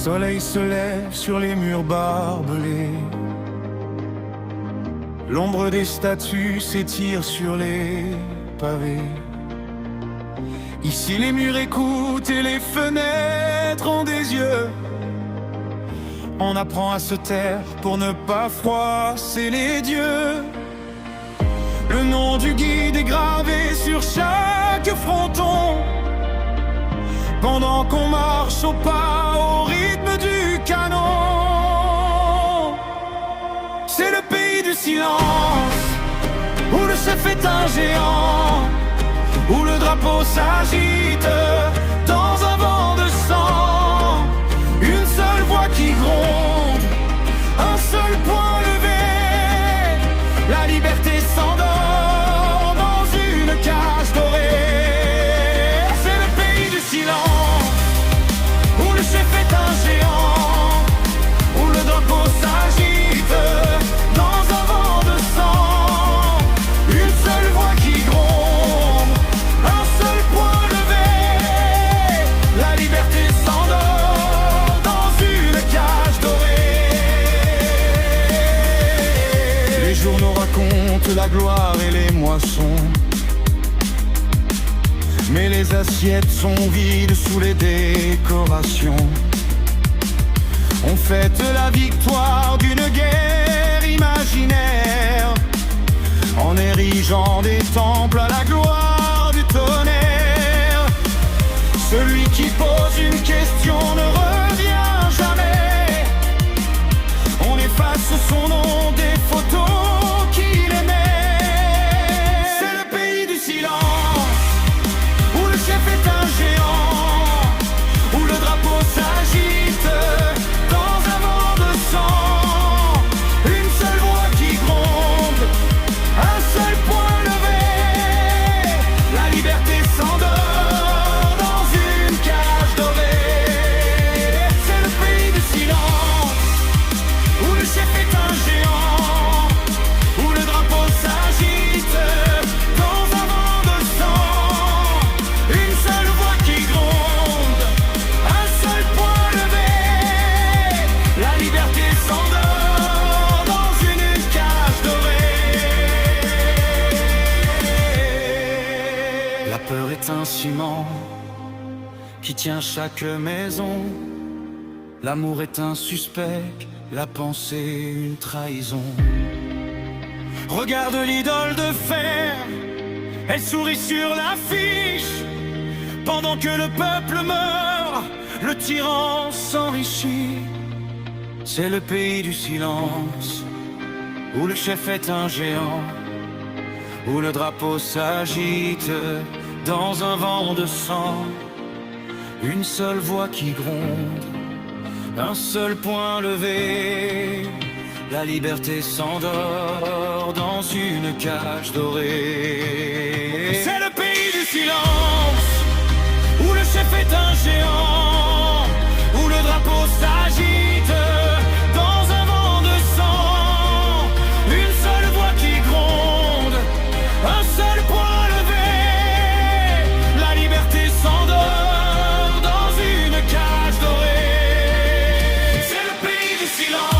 soleil se lève sur les murs barbelés. L'ombre des statues s'étire sur les pavés. Ici les murs écoutent et les fenêtres ont des yeux. On apprend à se taire pour ne pas froisser les dieux. Le nom du guide est gravé sur chaque fronton. Pendant qu'on marche au pas, au rythme du canon. C'est le pays du silence, où le chef est un géant, où le drapeau s'agite dans un vent de sang. Une seule voix qui gronde, un seul point levé. La liberté s'endort dans une cage dorée. C'est le pays du silence, où le chef est un géant, où le drapeau s'agite dans un vent de sang. Une seule voix qui gronde, un seul point levé. La liberté s'endort dans une cage dorée. Les journaux racontent la gloire et les moissons, mais les assiettes sont vides sous les décorations. On fête la victoire d'une guerre imaginaire, en érigeant des temples à la gloire du tonnerre. Celui qui pose une question ne revient jamais. On efface son nom des photos qu'il aimait. C'est le pays du silence, où le chef est un géant, où le drapeau s'agite dans un vent de sang. Une seule voix qui gronde, un seul point levé. La liberté s'endort dans une cage dorée. C'est le pays du silence, où le chef est un géant, où le drapeau s'agite dans un vent de sang. Une seule voix qui gronde, un seul point levé. La liberté s'endort dans une cage dorée. La peur est un ciment qui tient chaque maison. L'amour est un suspect, la pensée une trahison. Regarde l'idole de fer, elle sourit sur l'affiche. Pendant que le peuple meurt, le tyran s'enrichit. C'est le pays du silence, où le chef est un géant, où le drapeau s'agite dans un vent de sang. Une seule voix qui gronde, un seul point levé. La liberté s'endort dans une cage dorée. C'est le pays du silence, où le chef est un géant, où le drapeau s'agite dans un vent de sang. Une seule voix qui gronde, un seul point levé. La liberté s'endort dans une cage dorée. C'est le pays du silence.